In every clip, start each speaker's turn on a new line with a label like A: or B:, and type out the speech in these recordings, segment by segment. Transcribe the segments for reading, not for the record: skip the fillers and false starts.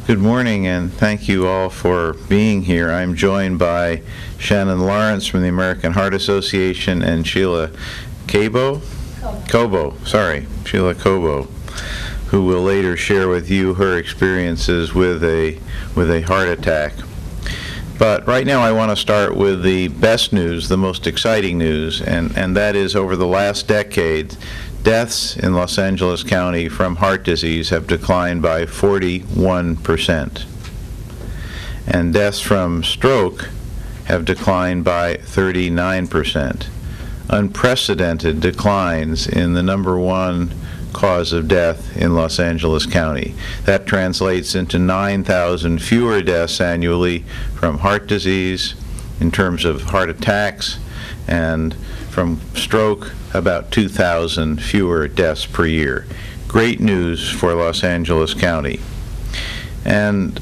A: Good morning, and thank you all for being here. I'm joined by Shannon Lawrence from the American Heart Association and Sheila Cobo, Sheila Cobo, who will later share with you her experiences with a heart attack. But right now I want to start with the best news, the most exciting news, and that is over the last decade, deaths in Los Angeles County from heart disease have declined by 41%. And deaths from stroke have declined by 39%. Unprecedented declines in the number one cause of death in Los Angeles County. That translates into 9,000 fewer deaths annually from heart disease in terms of heart attacks, and from stroke, about 2,000 fewer deaths per year. Great news for Los Angeles County. And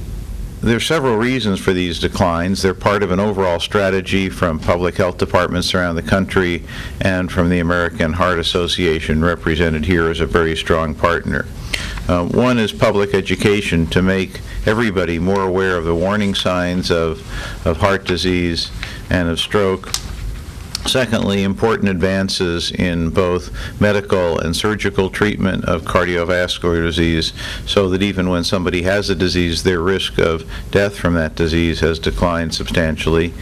A: there are several reasons for these declines. They're part of an overall strategy from public health departments around the country and from the American Heart Association, represented here as a very strong partner. One is public education, to make everybody more aware of the warning signs of heart disease and of stroke. Secondly, important advances in both medical and surgical treatment of cardiovascular disease, so that even when somebody has a disease, their risk of death from that disease has declined substantially.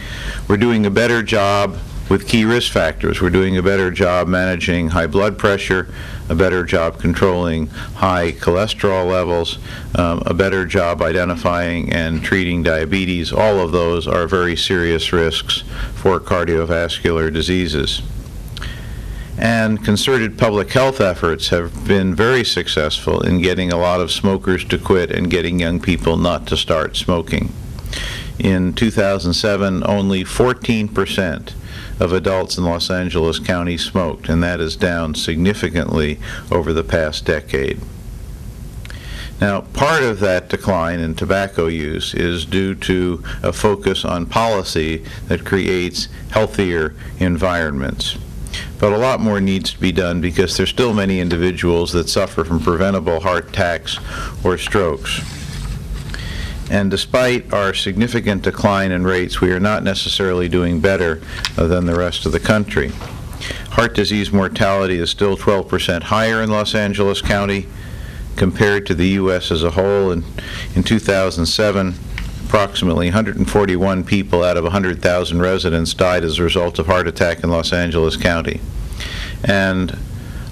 A: We're doing a better job with key risk factors. We're doing a better job managing high blood pressure, a better job controlling high cholesterol levels, a better job identifying and treating diabetes. All of those are very serious risks for cardiovascular diseases. And concerted public health efforts have been very successful in getting a lot of smokers to quit and getting young people not to start smoking. In 2007, only 14% of adults in Los Angeles County smoked, and that is down significantly over the past decade. Now, part of that decline in tobacco use is due to a focus on policy that creates healthier environments. But a lot more needs to be done, because there's still many individuals that suffer from preventable heart attacks or strokes. And despite our significant decline in rates, we are not necessarily doing better than the rest of the country. Heart disease mortality is still 12% higher in Los Angeles County compared to the U.S. as a whole. And in 2007, approximately 141 people out of 100,000 residents died as a result of heart attack in Los Angeles County. And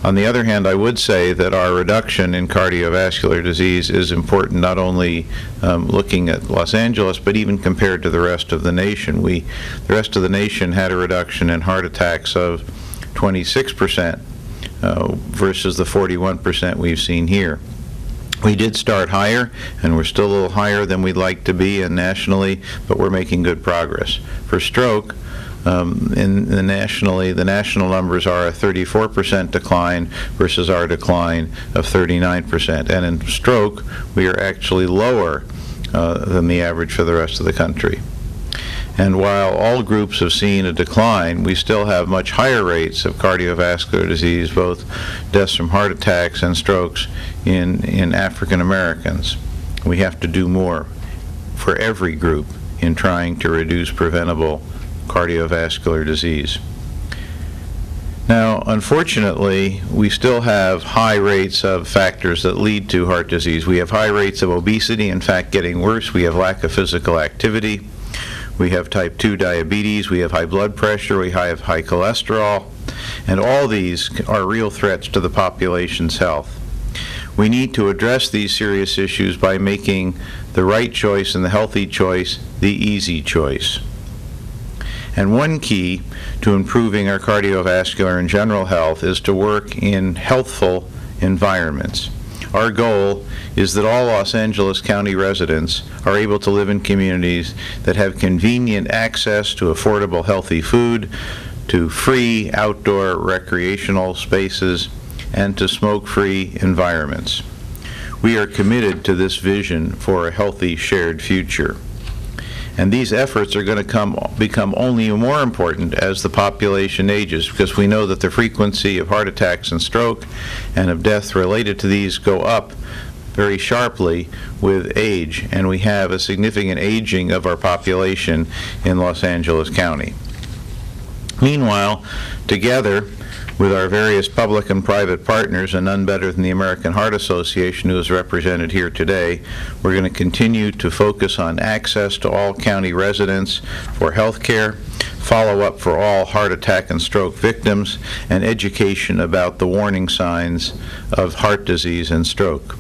A: on the other hand, I would say that our reduction in cardiovascular disease is important, not only looking at Los Angeles, but even compared to the rest of the nation. The rest of the nation had a reduction in heart attacks of 26% versus the 41% we've seen here. We did start higher, and we're still a little higher than we'd like to be, and nationally, but we're making good progress. For stroke, nationally, the national numbers are a 34% decline versus our decline of 39%. And in stroke, we are actually lower than the average for the rest of the country. And while all groups have seen a decline, we still have much higher rates of cardiovascular disease, both deaths from heart attacks and strokes, in African Americans. We have to do more for every group in trying to reduce preventable cardiovascular disease. Now, unfortunately, we still have high rates of factors that lead to heart disease. We have high rates of obesity, in fact getting worse. We have lack of physical activity. We have type 2 diabetes. We have high blood pressure. We have high cholesterol. And all these are real threats to the population's health. We need to address these serious issues by making the right choice and the healthy choice the easy choice. And one key to improving our cardiovascular and general health is to work in healthful environments. Our goal is that all Los Angeles County residents are able to live in communities that have convenient access to affordable, healthy food, to free outdoor recreational spaces, and to smoke-free environments. We are committed to this vision for a healthy, shared future. And these efforts are going to become only more important as the population ages, because we know that the frequency of heart attacks and stroke and of death related to these go up very sharply with age, and we have a significant aging of our population in Los Angeles County. Meanwhile, together with our various public and private partners, and none better than the American Heart Association, who is represented here today, we're going to continue to focus on access to all county residents for health care, follow-up for all heart attack and stroke victims, and education about the warning signs of heart disease and stroke.